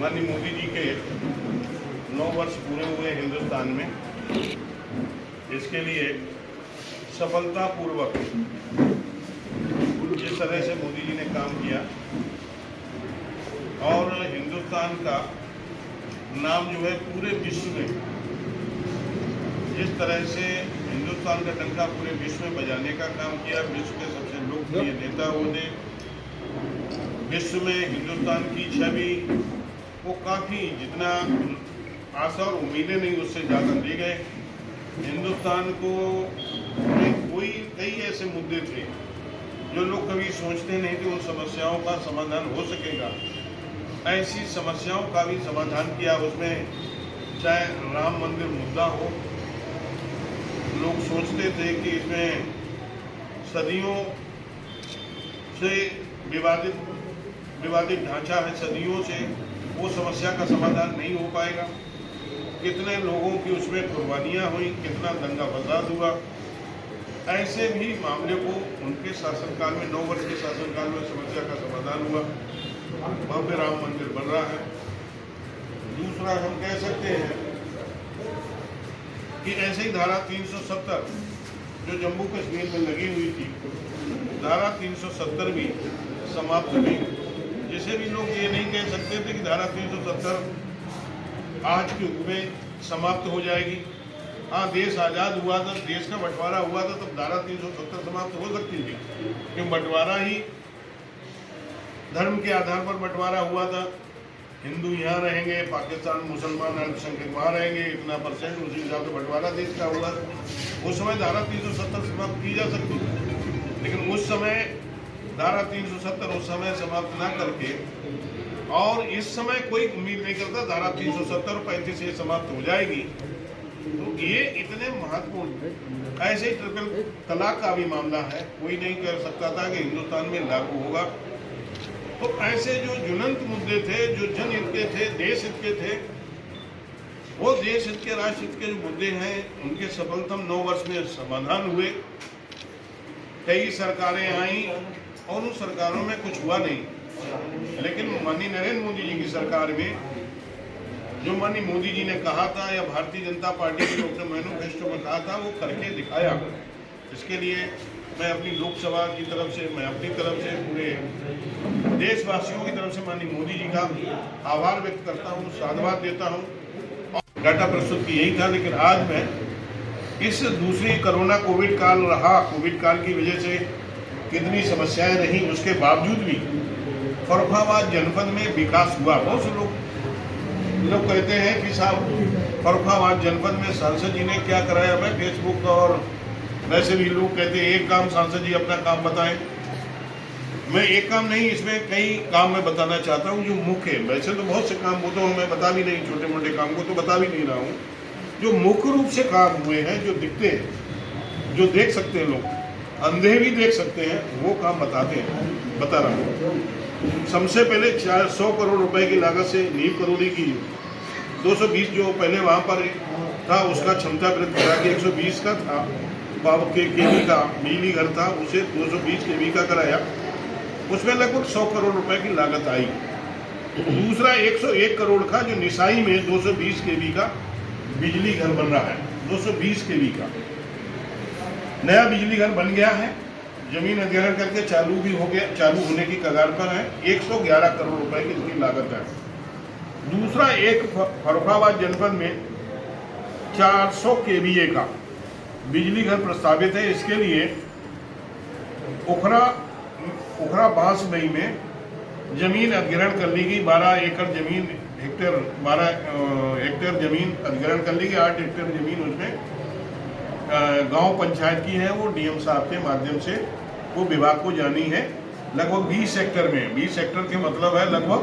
माननीय मोदी जी के 9 वर्ष पूरे हुए हिंदुस्तान में। इसके लिए सफलतापूर्वक जिस तरह से मोदी जी ने काम किया और हिंदुस्तान का नाम जो है पूरे विश्व में, जिस तरह से हिंदुस्तान का डंका पूरे विश्व में बजाने का काम किया, विश्व के सबसे लोकप्रिय नेता होने, विश्व में हिंदुस्तान की छवि वो काफ़ी जितना आशा और उम्मीदें नहीं उससे ज़्यादा ले गए। हिंदुस्तान को कई ऐसे मुद्दे थे जो लोग कभी सोचते नहीं थे उन समस्याओं का समाधान हो सकेगा। ऐसी समस्याओं का भी समाधान किया। उसमें चाहे राम मंदिर मुद्दा हो, लोग सोचते थे कि इसमें सदियों से विवादित ढांचा है, सदियों से वो समस्या का समाधान नहीं हो पाएगा। कितने लोगों की उसमें कुर्बानियाँ हुई, कितना दंगा फसाद हुआ। ऐसे भी मामले को उनके शासनकाल में 9 वर्ष के शासनकाल में समस्या का समाधान हुआ। भव्य राम मंदिर बन रहा है। दूसरा हम कह सकते हैं कि ऐसे ही धारा 370 जो जम्मू कश्मीर में लगी हुई थी, धारा 370 भी समाप्त हुई। जिसे भी लोग ये नहीं कह सकते थे कि धारा 370 आज के युग में समाप्त हो जाएगी। हाँ, देश आज़ाद हुआ था, देश का बंटवारा हुआ था, तब धारा 370 समाप्त हो सकती थी, क्योंकि बंटवारा ही धर्म के आधार पर बंटवारा हुआ था। हिंदू यहाँ रहेंगे, पाकिस्तान मुसलमान अल्पसंख्यक वहाँ रहेंगे, इतना परसेंट, उसी हिसाब से बंटवारा देश का हुआ। उस समय धारा 370 समाप्त की जा सकती थी, लेकिन उस समय धारा 370 उस समय समाप्त ना करके, और इस समय कोई उम्मीद नहीं करता धारा 370 और 35 ये समाप्त हो जाएगी। तो ये इतने महत्वपूर्ण, ऐसे ही ट्रिपल तलाक का भी मामला है, कोई नहीं कर सकता था कि हिंदुस्तान में लागू होगा। तो ऐसे जो ज्वलंत मुद्दे थे, जो जनहित के थे, देश हित के थे, वो देश हित के, राष्ट्र हित के जो मुद्दे हैं, उनके सफलतम 9 वर्ष में समाधान हुए। कई सरकारें आई और उन सरकारों में कुछ हुआ नहीं, लेकिन माननीय नरेंद्र मोदी जी की सरकार में जो माननीय मोदी जी ने कहा था, या भारतीय जनता पार्टी के लोग मैनिफेस्टो में कहा था, वो करके दिखाया। इसके लिए मैं अपनी लोकसभा की तरफ से, मैं अपनी तरफ से, पूरे देशवासियों की तरफ से माननीय मोदी जी का आभार व्यक्त करता हूँ, साधुवाद देता हूँ। और डाटा प्रस्तुत की यही था, लेकिन आज मैं इस दूसरी कोरोना कोविड काल रहा, कोविड काल की वजह से कितनी समस्याएं रही, उसके बावजूद भी फर्रुखाबाद जनपद में विकास हुआ। बहुत से लोग कहते हैं कि साहब फर्रुखाबाद जनपद में सांसद जी ने क्या कराया। मैं फेसबुक और वैसे भी लोग कहते हैं एक काम सांसद जी अपना काम बताएं। मैं एक काम नहीं, इसमें कई काम मैं बताना चाहता हूं जो मुख्य है। वैसे तो बहुत से काम वो तो मैं बता भी नहीं, छोटे मोटे काम को तो बता भी नहीं रहा हूं। जो मुख्य रूप से काम हुए हैं, जो दिखते हैं, जो देख सकते हैं लोग, अंधे भी देख सकते हैं, वो काम बता रहा हूँ। सबसे पहले 400 करोड़ रुपए की लागत से नींव करोड़ी की 220 जो पहले वहाँ पर था उसका क्षमता वृद्धि करा के 120 का था, पावर केवी का बिजली घर था, उसे 220 केवी का कराया। उसमें लगभग 100 करोड़ रुपए की लागत आई। दूसरा 101 करोड़ का जो निसाई में 220 केवी का बिजली घर बन रहा है, 220 केवी का नया बिजली घर बन गया है। जमीन अधिग्रहण करके चालू भी हो गया, चालू होने की कगार पर है। 111 करोड़ रुपए की इसकी लागत है। दूसरा एक फर्रुखाबाद जनपद में 400 केवीए का बिजली घर प्रस्तावित है। इसके लिए उखरा बांसमई में जमीन अधिग्रहण कर ली गई। 12 एकड़ जमीन, 12 हेक्टेयर जमीन अधिग्रहण कर ली गई। 8 हेक्टेयर जमीन उसमें गांव पंचायत की है, वो डीएम साहब के माध्यम से वो विभाग को जानी है। लगभग 20 हेक्टर में, 20 हेक्टर के मतलब है लगभग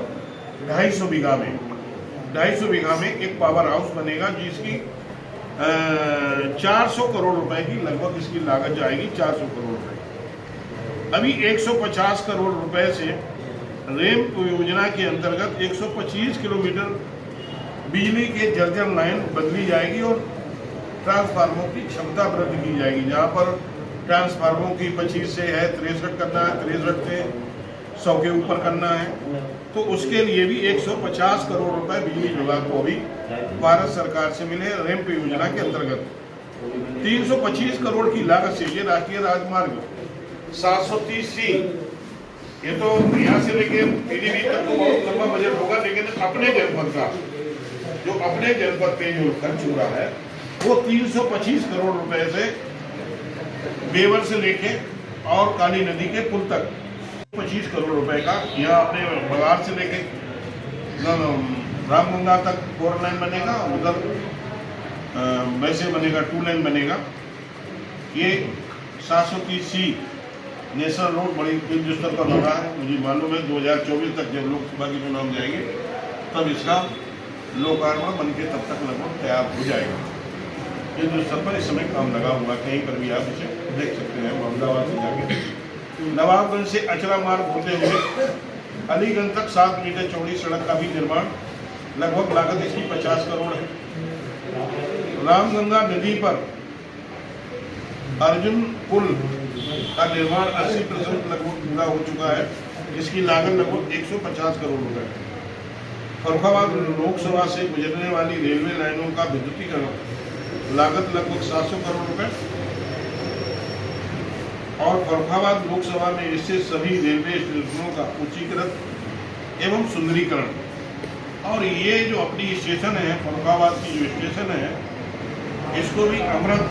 250 बीघा में, 250 बीघा में एक पावर हाउस बनेगा, जिसकी 400 करोड़ रुपए की लगभग इसकी लागत जाएगी। 400 करोड़ रुपए। अभी 150 करोड़ रुपए से रेम योजना के अंतर्गत 125 किलोमीटर बिजली के जर्जर लाइन बदली जाएगी और ट्रांसफार्मरों की क्षमता वृद्धि की जाएगी। जहाँ पर ट्रांसफार्मरों की 25 से है 63 करना है, 63 से 100 के ऊपर करना है तो उसके लिए भी 150 करोड़ रुपए बिजली विभाग को भी भारत सरकार से मिले रैंप योजना के अंतर्गत। 325 करोड़ की लागत से ये राष्ट्रीय राजमार्ग 730C, ये तो यहाँ से लेके पीलीभीत तक तो बहुत लंबा बजट होगा, लेकिन अपने जनपद का जो अपने जनपद पे जो खर्च हो रहा है वो 325 करोड़ रुपए से बेवर से लेके और काली नदी के पुल तक 25 करोड़ रुपए का यहाँ अपने बगार से लेके रामगंगा तक 4 लाइन बनेगा, उधर वैसे बनेगा 2 लाइन बनेगा। ये 730C नेशनल रोड बड़ी युद्ध स्तर पर लगा है। मुझे मालूम है 2024 तक जब लोकसभा के चुनाव जाएंगे तब इसका लोकार्पण बन के तब तक लगभग तैयार हो जाएगा। युद्ध स्तर पर इस समय काम लगा हुआ, कहीं पर भी आप इसे देख सकते हैं। अहमदाबाद से जाके नवाबगंज से अचरा मार्ग होते हुए अलीगंज तक 7 मीटर चौड़ी सड़क का भी निर्माण, लगभग लागत इसकी 50 करोड़ है। रामगंगा नदी पर अर्जुन पुल का निर्माण 80% लगभग पूरा हो चुका है, इसकी लागत लगभग 150 करोड़ रुपए है। फर्रुखाबाद लोकसभा से गुजरने वाली रेलवे लाइनों का विद्युतीकरण, लागत लगभग 700 करोड़ रुपए, और फर्रुखाबाद लोकसभा में स्थित सभी रेलवे स्टेशनों का उच्चीकरण एवं सुंदरीकरण। और ये जो अपनी स्टेशन है, फर्रुखाबाद की जो स्टेशन है, इसको भी अमृत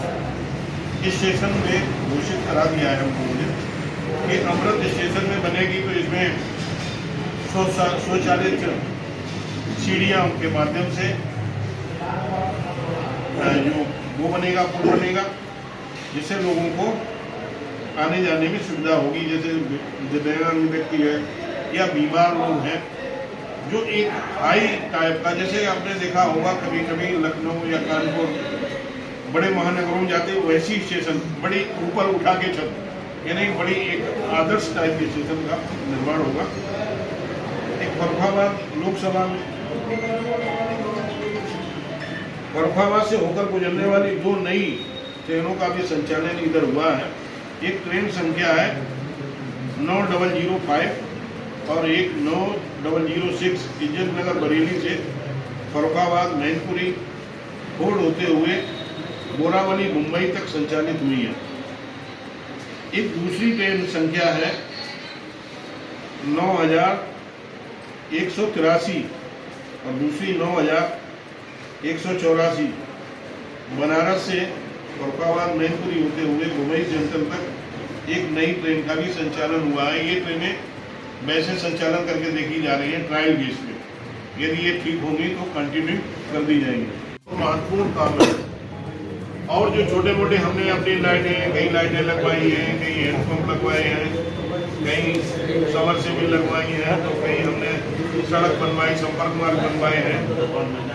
स्टेशन में घोषित करा दिया है हम लोगों ने कि अमृत स्टेशन में बनेगी तो इसमें स्वचालित सीढ़ियाँ के माध्यम से जो वो बनेगा, पुल बनेगा, जिससे लोगों को आने जाने में सुविधा होगी। जैसे दिव्यांग व्यक्ति है या बीमार लोग हैं, जो एक हाई टाइप का, जैसे आपने देखा होगा कभी कभी लखनऊ या कानपुर बड़े महानगरों में जाते वैसी स्टेशन, बड़ी ऊपर उठा के छत, यानी बड़ी एक आदर्श टाइप के स्टेशन का निर्माण होगा। एक फर्रुखाबाद लोकसभा में फर्रुखाबाद से होकर गुजरने वाली 2 नई ट्रेनों का भी संचालन इधर हुआ है। एक ट्रेन संख्या है 9005 और एक 9006 इज्जत नगर बरेली से फर्रुखाबाद मैनपुरी होल्ड होते हुए बोरावली मुंबई तक संचालित हुई है। एक दूसरी ट्रेन संख्या है 9183 और दूसरी 9184 बनारस से फर्रुखाबाद मैनपुरी होते हुए मुंबई जंक्शन तक एक नई ट्रेन का भी संचालन हुआ है। ये ट्रेनें वैसे संचालन करके देखी जा रही है ट्रायल बेस पे, यदि ये ठीक होंगी तो कंटिन्यू कर दी जाएंगी। तो महत्वपूर्ण काम है। और जो छोटे मोटे हमने अपनी लाइटें, कई लाइटें लगवाई हैं, कई हैंडपम्प लगवाए हैं, कई समरसेबल लगवाई हैं, तो कई हमने सड़क बनवाई, संपर्क मार्ग बनवाए हैं।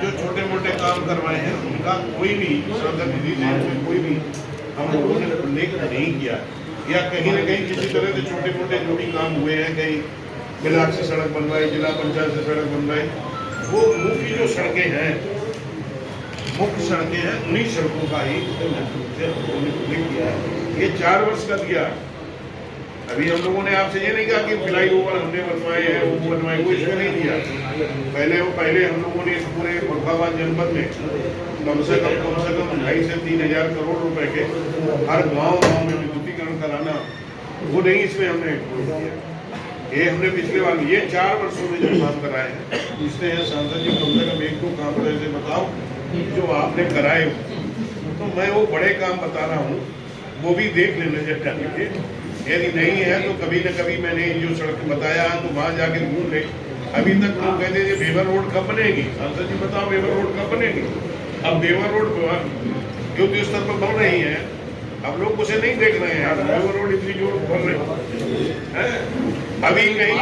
जो छोटे मोटे काम करवाए हैं उनका कोई भी सांसद निधि से कोई भी हम लोगों ने उल्लेख नहीं किया, या कहीं न कहीं किसी तरह से छोटे मोटे जो भी काम हुए हैं, कहीं ब्लॉक से सड़क बनवाई, जिला पंचायत से सड़क बनवाई, वो मुख्य जो सड़कें हैं, मुख्य सड़कें हैं, उन्हीं सड़कों का ही उल्लेख किया है। ये 4 वर्ष का दिया। अभी हम लोगों ने आपसे ये नहीं कहा कि फ्लाईओवर हमने बनवाए हैं, वो बनवाए, वो इसमें नहीं दिया। पहले हम लोगों ने इस पूरे फर्रुखाबाद जनपद में कम से कम 2,500 से 3,000 करोड़ रुपए के हर गांव में विद्युतीकरण कराना, वो नहीं इसमें हमने किया। ये हमने पिछले बार, ये 4 वर्षों में जो काम कराए हैं, इसलिए सांसद जी कम से कम 1-2 काम ऐसे बताओ जो आपने कराए हो। तो मैं वो बड़े काम बता रहा हूँ, वो भी देख लेने जब जाके, यदि नहीं है तो कभी न कभी मैंने जो सड़क बताया तो वहाँ जाके ढूंढ ले। अभी तक लोग कहते थे बेवर रोड कब बनेगी, सांसद जी बताओ बेवर रोड कब बनेगी। अब बेवर रोड युद्ध स्तर पर बन रही है, अब लोग उसे नहीं देख रहे हैं। बेवर रोड इतनी जोर बन रही है, अभी कहीं